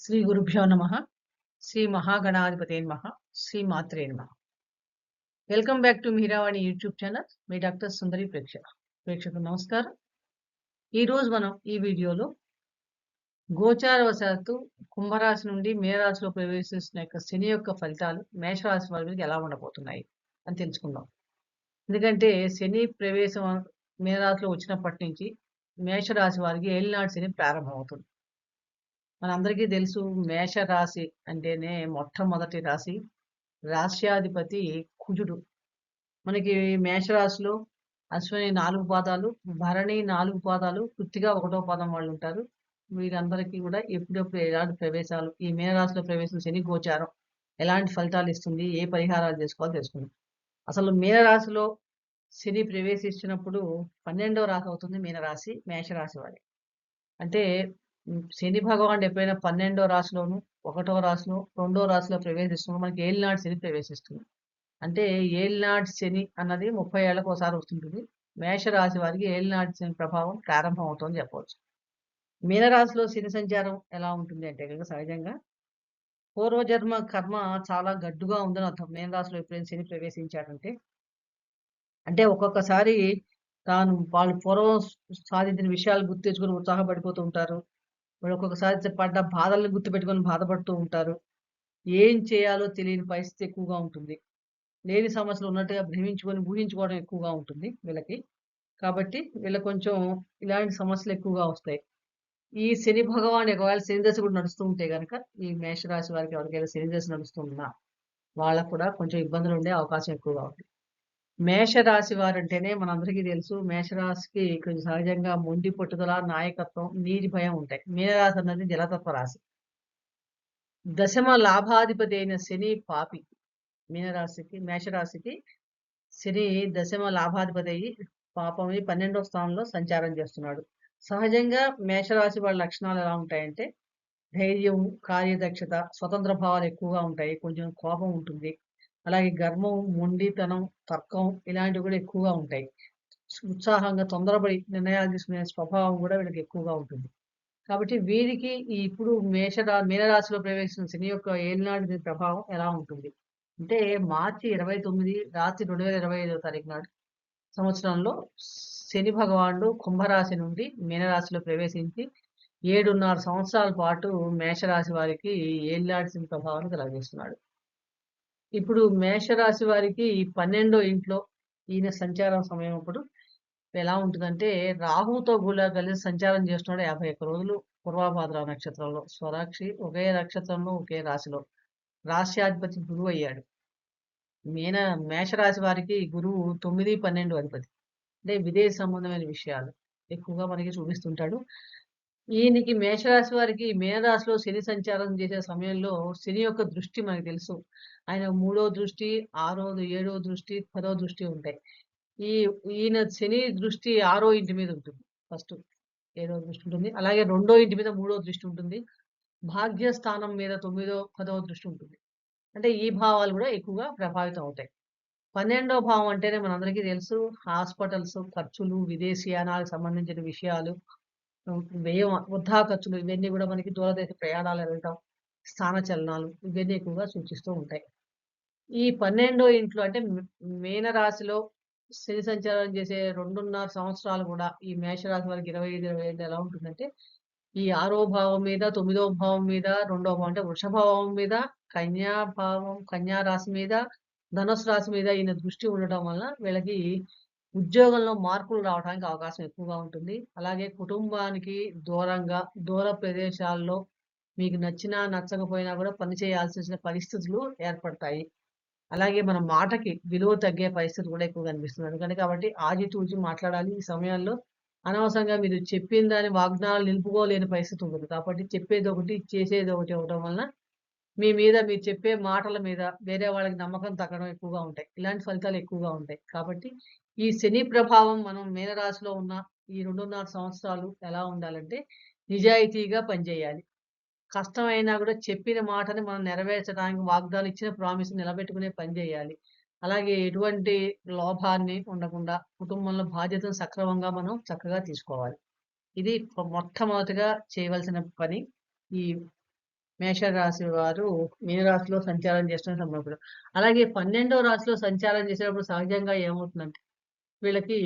శ్రీ గురుభ్యో నమ. శ్రీ మహాగణాధిపతే నమ. శ్రీ మాత్రే నమ. Welcome back to Meeravani YouTube channel. మీ డాక్టర్ సుందరి ప్రేక్షకులు నమస్కారం. ఈ రోజు మనం ఈ వీడియోలో గోచారవశాత్తు కుంభరాశి నుండి మేషరాశిలో ప్రవేశిస్తున్న యొక్క శని యొక్క ఫలితాలు మేషరాశి వారి మీద ఎలా ఉండబోతున్నాయి అని తెలుసుకుందాం. ఎందుకంటే శని ప్రవేశం మేషరాశిలో వచ్చినప్పటి నుంచి మేషరాశి వారికి ఏలినాటి శని ప్రారంభమవుతుంది. మనందరికీ తెలుసు మేషరాశి అంటేనే మొట్టమొదటి రాశి. రాశ్యాధిపతి కుజుడు. మనకి మేషరాశిలో అశ్విని 4 పాదాలు, భరణి 4 పాదాలు, కృత్తిక 1వ పాదం వాళ్ళు ఉంటారు. వీరందరికీ కూడా ఎప్పుడెప్పుడు ఎలాంటి ప్రవేశాలు, ఈ మేషరాశిలో ప్రవేశం శని గోచారం ఎలాంటి ఫలితాలు ఇస్తుంది, ఏ పరిహారాలు చేసుకోవాలో తెలుసుకుందాం. అసలు మీనరాశిలో శని ప్రవేశించినప్పుడు 12వ రాశి అవుతుంది మీనరాశి, మేషరాశి వారి. అంటే శని భగవానుడు ఎప్పుడైనా 12వ రాశిలోను, 1వ రాశిలో, 2వ రాశిలో ప్రవేశిస్తున్నప్పుడు మనకి ఏలినాటి శని ప్రవేశిస్తుంది. అంటే ఏలినాటి శని అన్నది 30 ఏళ్లకు ఒకసారి వస్తుంటుంది. మేషరాశి వారికి ఏలినాటి శని ప్రభావం ప్రారంభం అవుతుందని చెప్పవచ్చు. మీనరాశిలో శని సంచారం ఎలా ఉంటుంది అంటే కనుక సహజంగా పూర్వజన్మ కర్మ చాలా గడ్డుగా ఉందని అర్థం. మీనరాశిలో ఎప్పుడైనా శని ప్రవేశించాడంటే అంటే ఒక్కొక్కసారి వాళ్ళు పూర్వం సాధించిన విషయాలు గుర్తు తెచ్చుకొని ఉత్సాహపడిపోతూ ఉంటారు. ఒక్కొక్కసారి పడ్డ బాధలను గుర్తుపెట్టుకొని బాధపడుతూ ఉంటారు. ఏం చేయాలో తెలియని పరిస్థితి ఎక్కువగా ఉంటుంది. లేని సమస్యలు ఉన్నట్టుగా భ్రమించుకొని ఊహించుకోవడం ఎక్కువగా ఉంటుంది వీళ్ళకి. కాబట్టి వీళ్ళకి కొంచెం ఇలాంటి సమస్యలు ఎక్కువగా వస్తాయి. ఈ శని భగవాన్ ఒకవేళ శని దశ కూడా నడుస్తూ ఉంటే గనక ఈ మేషరాశి వారికి ఎవరికైనా శని దశ నడుస్తున్నా వాళ్ళకు కూడా కొంచెం ఇబ్బందులు ఉండే అవకాశం ఎక్కువగా ఉంది. మేషరాశి వారంటేనే మనందరికీ తెలుసు మేషరాశికి కొంచెం సహజంగా మొండి పట్టుదల, నాయకత్వం, నీటి భయం ఉంటాయి. మీనరాశి అన్నది జలతత్వ రాశి. దశమ లాభాధిపతి అయిన శని పాపి. మేషరాశికి శని దశమ లాభాధిపతి అయ్యి పాపమని 12వ స్థానంలో సంచారం చేస్తున్నాడు. సహజంగా మేషరాశి వాళ్ళ లక్షణాలు ఎలా ఉంటాయంటే ధైర్యం, కార్యదక్షత, స్వతంత్ర భావాలు ఎక్కువగా ఉంటాయి. కొంచెం కోపం ఉంటుంది. అలాగే గర్వం, మొండితనం, తర్కం ఇలాంటివి కూడా ఎక్కువగా ఉంటాయి. ఉత్సాహంగా తొందరపడి నిర్ణయాలు తీసుకునే స్వభావం కూడా వీళ్ళకి ఎక్కువగా ఉంటుంది. కాబట్టి వీరికి ఇప్పుడు మీనరాశిలో ప్రవేశిస్తున్న శని యొక్క ఏలినాటి ప్రభావం ఎలా ఉంటుంది అంటే మార్చి 29 రాత్రి 2025వ తారీఖు నాడు సంవత్సరంలో శని భగవానుడు కుంభరాశి నుండి మీనరాశిలో ప్రవేశించి 7.5 సంవత్సరాల పాటు మేషరాశి వారికి ఏలినాటి శని ప్రభావాన్ని కలగజేస్తున్నాడు. ఇప్పుడు మేషరాశి వారికి 12వ ఇంట్లో ఈయన సంచారం సమయం అప్పుడు ఎలా ఉంటుందంటే రాహుతో కూడా కలిసి సంచారం చేస్తున్నాడు 51 రోజులు పూర్వభాద్ర నక్షత్రంలో. స్వరాక్షి ఒకే నక్షత్రంలో ఒకే రాశిలో. రాశ్యాధిపతి గురువు అయ్యాడు. మేషరాశి వారికి గురువు 9, 12 అధిపతి. అంటే విదేశ సంబంధమైన విషయాలు ఎక్కువగా మనకి చూపిస్తుంటాడు. ఈయనకి మేషరాశి వారికి మీనరాశిలో శని సంచారం చేసే సమయంలో శని యొక్క దృష్టి మనకు తెలుసు. ఆయన 3వ దృష్టి, 6వ, 7వ దృష్టి, 10వ దృష్టి ఉంటాయి. ఈయన శని దృష్టి 6వ ఇంటి మీద ఉంటుంది. ఫస్ట్ 7వ దృష్టి ఉంటుంది. అలాగే 2వ ఇంటి మీద 3వ దృష్టి ఉంటుంది. భాగ్యస్థానం మీద 9వ, 10వ దృష్టి ఉంటుంది. అంటే ఈ భావాలు కూడా ఎక్కువగా ప్రభావితం అవుతాయి. 12వ భావం అంటేనే మనందరికీ తెలుసు హాస్పిటల్స్, ఖర్చులు, విదేశీయానాలకు సంబంధించిన విషయాలు, వ్యయం, వృధా ఖర్చులు ఇవన్నీ కూడా మనకి దూరదేశ ప్రయాణాలు వెళ్ళటం, స్థానచలనాలు ఇవన్నీ ఎక్కువగా సూచిస్తూ ఉంటాయి. ఈ 12వ ఇంట్లో అంటే మీనరాశిలో శని సంచారం చేసే 2.5 సంవత్సరాలు కూడా ఈ మేషరాశి వారికి 25, 25 ఎలా ఉంటుందంటే ఈ 6వ భావం మీద, 9వ భావం మీద, 2వ భావం అంటే వృషభావం మీద, కన్యా రాశి మీద, ధనుసు రాశి మీద ఈయన దృష్టి ఉండటం వలన వీళ్ళకి ఉద్యోగంలో మార్పులు రావడానికి అవకాశం ఎక్కువగా ఉంటుంది. అలాగే కుటుంబానికి దూరంగా, దూర ప్రదేశాల్లో మీకు నచ్చినా, నచ్చకపోయినా కూడా పని చేయాల్సిన పరిస్థితులు ఏర్పడతాయి. అలాగే మన మాటకి విలువ తగ్గే పరిస్థితి కూడా ఎక్కువ కనిపిస్తుంది. అందుకని కాబట్టి ఆచితూచి మాట్లాడాలి. ఈ సమయాల్లో అనవసరంగా మీరు చెప్పిన దాని వాగ్దానాలు నిలుపుకోలేని పరిస్థితి ఉంటుంది. కాబట్టి చెప్పేది ఒకటి, చేసేది ఒకటి అవ్వడం వలన మీరు చెప్పే మాటల మీద వేరే వాళ్ళకి నమ్మకం తగ్గడం ఎక్కువగా ఉంటాయి. ఇలాంటి ఫలితాలు ఎక్కువగా ఉంటాయి. కాబట్టి ఈ శని ప్రభావం మనం మీనరాశిలో ఉన్న ఈ 2.5 సంవత్సరాలు ఎలా ఉండాలంటే నిజాయితీగా పనిచేయాలి. కష్టమైనా కూడా చెప్పిన మాటని మనం నెరవేర్చడానికి వాగ్దానం ఇచ్చిన ప్రామిస్ నిలబెట్టుకునే పని చేయాలి. అలాగే ఎటువంటి లోభాన్ని ఉండకుండా కుటుంబంలో బాధ్యతను సక్రమంగా మనం చక్కగా తీసుకోవాలి. ఇది మొట్టమొదటిగా చేయవలసిన పని ఈ మేషరాశి వారు మీనరాశిలో సంచారం చేస్తున్న సమయంలో. అలాగే 12వ రాశిలో సంచారం చేసేటప్పుడు సహజంగా ఏమవుతుందంటే, వీళ్ళకి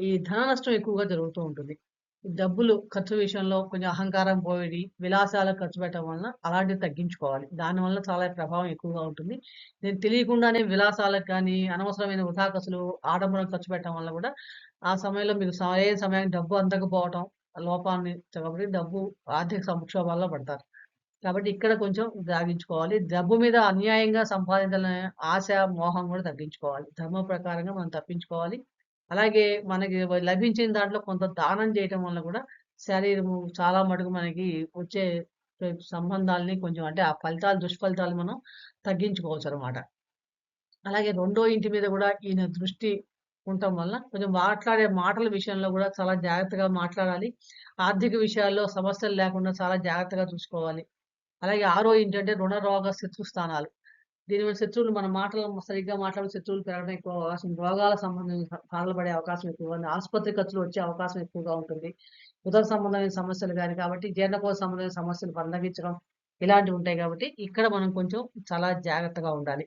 ఈ ధన నష్టం ఎక్కువగా జరుగుతూ ఉంటుంది. ఈ డబ్బులు ఖర్చు విషయంలో కొంచెం అహంకారం పోయి, విలాసాలకు ఖర్చు పెట్టడం వలన అలాంటివి తగ్గించుకోవాలి. దానివల్ల చాలా ప్రభావం ఎక్కువగా ఉంటుంది. నేను తెలియకుండానే విలాసాలకు గానీ, అనవసరమైన వృథా ఖర్చులు, ఆడంబరం ఖర్చు పెట్టడం వల్ల గూడా, ఆ సమయంలో మీకు సరైన సమయానికి డబ్బు అందకపోవటం, లోపాన్ని కాబట్టి డబ్బు ఆర్థిక సంక్షోభాల్లో పడతారు. కాబట్టి ఇక్కడ కొంచెం జాగించుకోవాలి. డబ్బు మీద అన్యాయంగా సంపాదించాలనే ఆశ, మోహం గూడా తగ్గించుకోవాలి. ధర్మ ప్రకారంగా మనం తప్పించుకోవాలి. అలాగే మనకి లభించిన దాంట్లో కొంత దానం చేయటం వల్ల గూడా శరీరము చాలా మటుకు మనకి వచ్చే సంబంధాల్ని కొంచెం అంటే ఆ ఫలితాలు, దుష్ఫలితాలు మనం తగ్గించుకోవచ్చనమాట. అలాగే రెండో ఇంటి మీద గూడా ఈయన దృష్టి ఉండటం వలన కొంచెం మాట్లాడే మాటల విషయంలో గూడా చాలా జాగ్రత్తగా మాట్లాడాలి. ఆర్థిక విషయాల్లో సమస్యలు లేకుండా చాలా జాగ్రత్తగా చూసుకోవాలి. అలాగే ఆరో ఏంటంటే రుణ, రోగ, శత్రు స్థానాలు. దీనివల్ల శత్రువులు మన మాటలు సరిగ్గా మాట్లాడిన శత్రువులు పెరగడం ఎక్కువ అవకాశం, రోగాలకు సంబంధించిన బాధలు పడే అవకాశం ఎక్కువగా ఉంది. ఆసుపత్రి ఖర్చులు వచ్చే అవకాశం ఎక్కువగా ఉంటుంది. ఉదర సంబంధమైన సమస్యలు గాని, కాబట్టి జీర్ణకోశ సంబంధమైన సమస్యలు మందగించడం ఇలాంటివి ఉంటాయి కాబట్టి, ఇక్కడ మనం కొంచెం చాలా జాగ్రత్తగా ఉండాలి.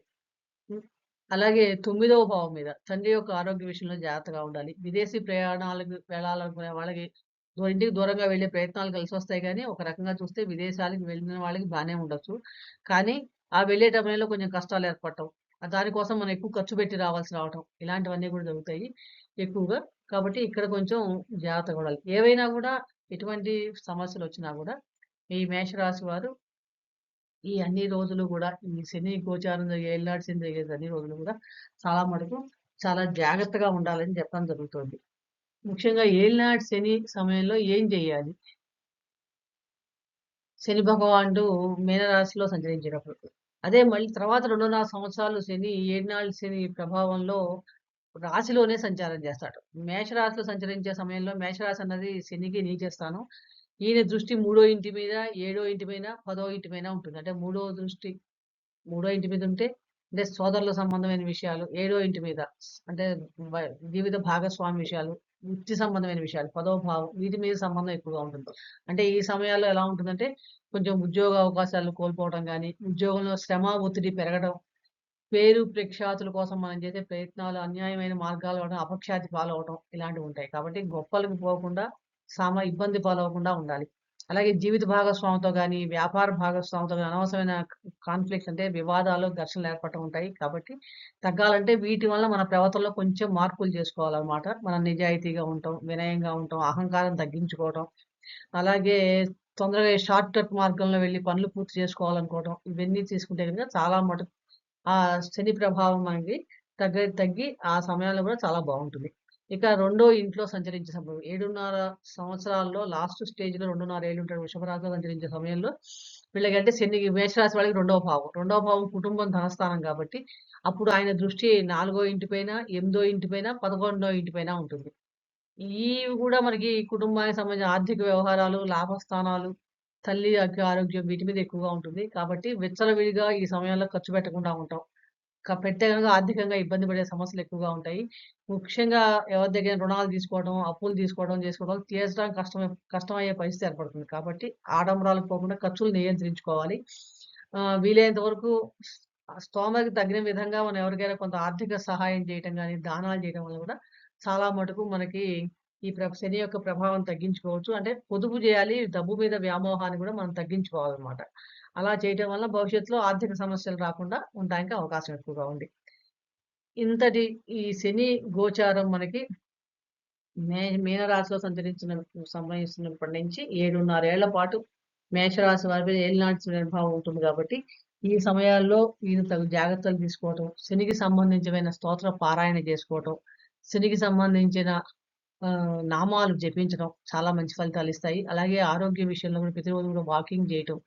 హ్మ్. అలాగే 9వ భావం మీద తండ్రి యొక్క ఆరోగ్య విషయంలో జాగ్రత్తగా ఉండాలి. విదేశీ ప్రయాణాలకు వెళ్ళాలనుకునే వాళ్ళకి ఇంటికి దూరంగా వెళ్ళే ప్రయత్నాలు కలిసొస్తాయి గానీ, ఒక రకంగా చూస్తే విదేశాలకు వెళ్ళిన వాళ్ళకి బానే ఉండొచ్చు. కానీ, ఆ వెళ్ళే సమయంలో కొంచెం కష్టాలు ఏర్పడటం, దానికోసం మనం ఎక్కువ ఖర్చు పెట్టి రావాల్సి రావటం, ఇలాంటివన్నీ కూడా జరుగుతాయి ఎక్కువగా. కాబట్టి ఇక్కడ కొంచెం జాగ్రత్తగా ఉండాలి. ఏవైనా గూడా ఎటువంటి సమస్యలొచ్చినా గూడా ఈ మేషరాశి వారు ఈ అన్ని రోజులు గూడా ఈ శని గోచారం జరిగే ఏలినాటి శని జరిగే అన్ని రోజులు గూడా చాలా మటుకు చాలా జాగ్రత్తగా ఉండాలని చెప్పడం జరుగుతుంది. ముఖ్యంగా ఏలినాటి శని సమయంలో ఏం జేయాలి? శని భగవానుడు మీనరాశిలో సంచరించేటప్పుడు. అదే మళ్ళీ తర్వాత 2.5 సంవత్సరాలు శని ఏలినాటి శని ప్రభావంలో రాశిలోనే సంచారం చేస్తాడు. మేషరాశిలో సంచరించే సమయంలో మేషరాశి అన్నది శనికి నీచ స్థానం. ఈయన దృష్టి మూడో ఇంటి మీద, ఏడో ఇంటి మీద, పదో ఇంటి మీద ఉంటుంది. అంటే మూడో ఇంటి మీద ఉంటే, అంటే సోదరుల సంబంధమైన విషయాలు, ఏడో ఇంటి మీద అంటే వ జీవిత భాగస్వామి విషయాలు, వృత్తి సంబంధమైన విషయాలు, పదవ భావం వీటి మీద సంబంధం ఎక్కువగా ఉంటుంది. అంటే ఈ సమయాల్లో ఎలా ఉంటుందంటే, కొంచెం ఉద్యోగ అవకాశాలు కోల్పోవడం గానీ, ఉద్యోగంలో శ్రమ, ఒత్తిడి పెరగడం, పేరు ప్రఖ్యాతుల కోసం మనం చేసే ప్రయత్నాలు అన్యాయమైన మార్గాలు అవ్వడం, అపఖ్యాతి పాలవ్వడం ఇలాంటివుంటాయి. కాబట్టి గొప్పలకు పోకుండా ఇబ్బంది పాలవ్వకుండా ఉండాలి. అలాగే జీవిత భాగస్వామితో గాని, వ్యాపార భాగస్వామితో గాని అనవసరమైన కాన్‌ఫ్లిక్ట్స్ అంటే వివాదాలు, ఘర్షణలు ఏర్పడటం ఉంటాయి. కాబట్టి తగ్గాలంటే వీటి వల్ల మన ప్రవర్తనలో కొంచెం మార్పులు చేసుకోవాలన్నమాట. మనం నిజాయితీగా ఉండటం, వినయంగా ఉండటం, అహంకారం తగ్గించుకోవటం, అలాగే తొందరగా ఈ షార్ట్ కట్ మార్గంలో వెళ్లి పనులు పూర్తి చేసుకోవాలనుకోవటం, ఇవన్నీ తీసుకుంటే గనుక చాలా మటుకు ఆ శని ప్రభావం మనకి తగ్గి ఆ సమయాల్లో గూడా చాలా బావుంటుంది. ఇక రెండో ఇంట్లో సంచరించే సమయం 7.5 సంవత్సరాల్లో లాస్ట్ స్టేజ్‌లో 2.5 ఏళ్ళు ఉంటాడు వృషభ రాశిలో సంచరించే సమయంలో వీళ్ళకంటే శనికి మేషరాశి వాళ్ళకి రెండవ భావం. రెండవ భావం కుటుంబం ధనస్థానం కాబట్టి అప్పుడు ఆయన దృష్టి 4 ఇంటి పైన, 8 ఇంటి పైన, 11 ఇంటి పైన ఉంటుంది. ఇవి గూడా మనకి కుటుంబానికి సంబంధించిన ఆర్థిక వ్యవహారాలు, లాభస్థానాలు, తల్లి యొక్క ఆరోగ్యం వీటి మీద ఎక్కువగా ఉంటుంది. కాబట్టి విచ్చలవిడిగా ఈ సమయంలో ఖర్చు పెట్టకుండా ఉంటాం. పెడితే గనుక ఆర్థికంగా ఇబ్బంది పడే సమస్యలు ఎక్కువగా ఉంటాయి. ముఖ్యంగా ఎవరి దగ్గర రుణాలు తీసుకోవడం, అప్పులు చేసుకోవడం తీర్చడానికి కష్టమయ్యే పరిస్థితి ఏర్పడుతుంది. కాబట్టి ఆడంబరాలకు పోకుండా ఖర్చులు నియంత్రించుకోవాలి. వీలైనంత వరకు స్తోమతకి తగిన విధంగా మనం ఎవరికైనా కొంత ఆర్థిక సహాయం చేయటం గాని, దానాలు చేయడం వల్ల కూడా చాలా మటుకు మనకి ఈ శని యొక్క ప్రభావం తగ్గించుకోవచ్చు. అంటే పొదుపు జేయాలి. డబ్బు మీద వ్యామోహాన్ని గూడా మనం తగ్గించుకోవాలనమాట. అలా చేయటం వల్ల భవిష్యత్తులో ఆర్థిక సమస్యలు రాకుండా ఉండడానికి అవకాశం ఎక్కువగా ఉంది. ఇంతటి ఈ శని గోచారం మనకి మీనరాశిలో సంభవిస్తున్నప్పటి నుంచి 7.5 ఏళ్ల పాటు మేషరాశి వారి మీద ఏలినాటి ప్రభావం ఉంటుంది కాబట్టి, ఈ సమయాల్లో వీరు తగు జాగ్రత్తలు తీసుకోవటం, శనికి సంబంధించిన స్తోత్ర పారాయణ చేసుకోవటం, శనికి సంబంధించిన నామాలు జపించడం చాలా మంచి ఫలితాలిస్తాయి. అలాగే ఆరోగ్య విషయంలో కూడా ప్రతిరోజు కూడా వాకింగ్ చేయటం,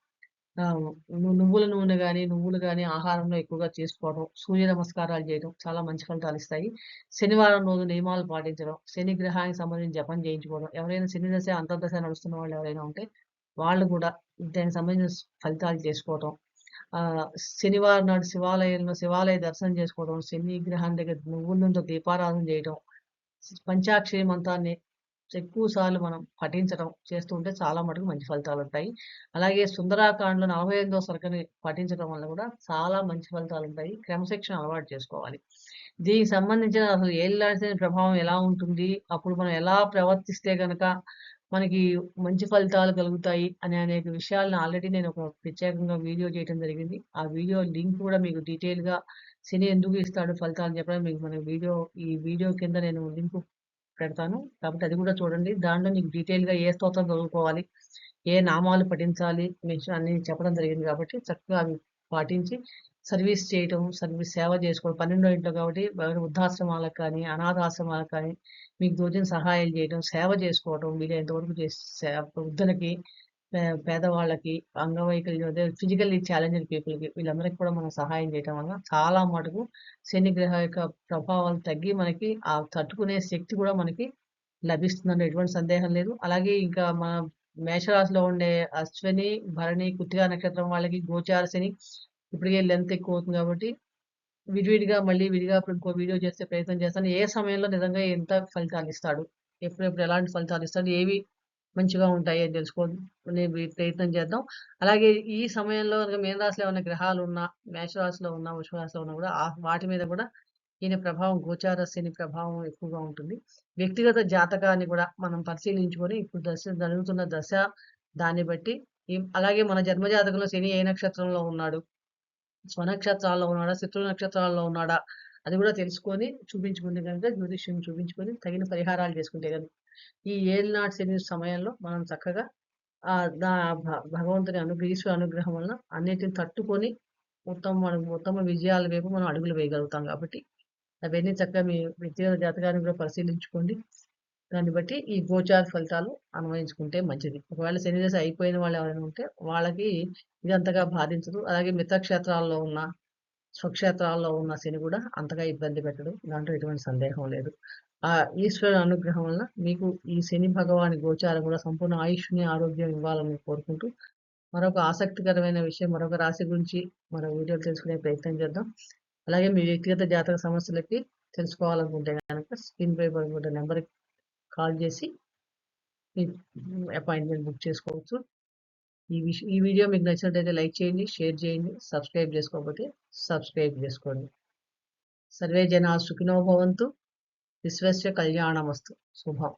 నువ్వుల నూనె గాని, నువ్వులు గాని ఆహారంలో ఎక్కువగా తీసుకోవడం, సూర్య నమస్కారాలు చేయడం చాలా మంచి ఫలితాలిస్తాయి. శనివారం రోజు నియమాలు పాటించడం, శని గ్రహానికి సంబంధించి జపం చేయించుకోవడం, ఎవరైనా శని దశ, అంతర్దశ నడుస్తున్న వాళ్ళు ఎవరైనా ఉంటే వాళ్ళు కూడా దానికి సంబంధించిన ఫలితాలు చేసుకోవటం. శనివారం నాడు శివాలయ దర్శనం చేసుకోవడం, శని గ్రహం దగ్గర నువ్వుల నూనెతో దీపారాధన చేయడం, పంచాక్షరి మంత్రాన్ని ఎక్కువ సార్లు మనం పఠించడం చేస్తూ ఉంటే చాలా మటుకు మంచి ఫలితాలుంటాయి. అలాగే సుందరాకాండలో 48వ సర్గని పఠించడం వల్ల కూడా చాలా మంచి ఫలితాలుంటాయి. క్రమశిక్షణ అలవాటు చేసుకోవాలి. దీనికి సంబంధించిన అసలు ఏలినాటి ప్రభావం ఎలా ఉంటుంది? అప్పుడు మనం ఎలా ప్రవర్తిస్తే గనక మనకి మంచి ఫలితాలు కలుగుతాయి అనేక విషయాలను ఆల్రెడీ నేను ఒక ప్రత్యేకంగా వీడియో చేయడం జరిగింది. ఆ వీడియో లింక్ కూడా మీకు డీటెయిల్‌గా శని ఎందుకు ఇస్తాడు ఫలితాలు చెప్పడానికి మీకు ఈ వీడియో కింద నేను లింక్ పెడతాను. కాబట్టి అది కూడా చూడండి. దాంట్లో నీకు డీటెయిల్‌గా ఏ స్తోత్రం చదువుకోవాలి, ఏ నామాలు పఠించాలి అన్నీ చెప్పడం జరిగింది కాబట్టి చక్కగా అవి పాటించి సర్వీస్ చేయటం, సర్వీస్ సేవ చేసుకోవడం 12 ఇంట్లో కాబట్టి వృద్ధాశ్రమాలకు కానీ, అనాథాశ్రమాలకు కానీ మీకు తోచిన సహాయాలు చేయడం, సేవ చేసుకోవడం వీలైనంత వరకు చేసి వృద్ధులకి, పేదవాళ్ళకి, అంగవైకల్యం అదే ఫిజికల్లీ ఛాలెంజ్డ్ పీపుల్‌కి వీళ్ళందరికీ కూడా మనం సహాయం చేయటం వల్ల చాలా మటుకు శని గ్రహ యొక్క ప్రభావాలు తగ్గి మనకి ఆ తట్టుకునే శక్తి కూడా మనకి లభిస్తుందండి. ఎటువంటి సందేహం లేదు. అలాగే ఇంకా మన మేషరాశిలో ఉండే అశ్విని, భరణి, కృత్తిక నక్షత్రం వాళ్ళకి గోచార శని ఇప్పటికే లెంత్ ఎక్కువవుతుంది కాబట్టి విడివిడిగా మళ్ళీ విడిగా ఇప్పుడు ఇంకో వీడియో చేసే ప్రయత్నం చేస్తాను. ఏ సమయంలో నిజంగా ఎంత ఫలితాలిస్తాడు? ఎప్పుడెప్పుడు ఎలాంటి ఫలితాలిస్తాడు? ఏవి మంచిగా ఉంటాయి అని తెలుసుకునే ప్రయత్నం చేద్దాం. అలాగే ఈ సమయంలో గనక మీన రాశిలో ఏమైనా గ్రహాలున్నా, మేషరాశిలో ఉన్నా, వృషభ రాశిలో ఉన్నా కూడా వాటి మీద కూడా ఈయన ప్రభావం గోచార శని ప్రభావం ఎక్కువగా ఉంటుంది. వ్యక్తిగత జాతకాన్ని కూడా మనం పరిశీలించుకొని ఇప్పుడు జరుగుతున్న దశ దాన్ని బట్టి అలాగే మన జన్మ జాతకంలో శని ఏ నక్షత్రంలో ఉన్నాడు? స్వనక్షత్రాల్లో ఉన్నాడా? శత్రు నక్షత్రాల్లో ఉన్నాడా? అది కూడా తెలుసుకొని చూపించుకుంటే గనుక జ్యోతిష్యం చూపించుకొని తగిన పరిహారాలు చేసుకుంటే గనుక ఈ ఏలినాటి శని సమయంలో మనం చక్కగా ఆహ్, దా భ భగవంతుని ఈశ్వర అనుగ్రహం వలన అన్నిటిని తట్టుకొని ఉత్తమ విజయాల వైపు మనం అడుగులు వేయగలుగుతాం కాబట్టి అవన్నీ చక్కగా మీ వ్యక్తిగత జాతకాన్ని కూడా పరిశీలించుకోండి. దాన్ని బట్టి ఈ గోచార ఫలితాలు అన్వయించుకుంటే మంచిది. ఒకవేళ శని దశ అయిపోయిన వాళ్ళు ఎవరైనా ఉంటే వాళ్ళకి ఇది అంతగా బాధించదు. అలాగే మిత్రక్షేత్రాల్లో ఉన్న, స్వక్షేత్రాల్లో ఉన్న శని కూడా అంతగా ఇబ్బంది పెట్టడు. దాంట్లో ఎటువంటి సందేహం లేదు. ఆ ఈశ్వరుని అనుగ్రహం వలన మీకు ఈ శని భగవాని గోచారం కూడా సంపూర్ణ ఆయుష్ని, ఆరోగ్యం ఇవ్వాలని కోరుకుంటూ మరొక ఆసక్తికరమైన విషయం మరొక రాశి గురించి మరో వీడియోలో తెలుసుకునే ప్రయత్నం చేద్దాం. అలాగే మీ వ్యక్తిగత జాతక సమస్యలకి తెలుసుకోవాలనుకుంటే గనక స్క్రీన్ పై పడిన నెంబర్‌కి కాల్ చేసి మీ అపాయింట్‌మెంట్ బుక్ చేసుకోవచ్చు. ఈ వీడియో మీకు నచ్చినట్లయితే లైక్ చేయండి, షేర్ చేయండి, సబ్స్క్రైబ్ చేసుకోకపోతే సబ్స్క్రైబ్ చేసుకోండి. సర్వే జనా సుఖినో భవంతు. విశ్వస్య కళ్యాణమస్తు. శుభం.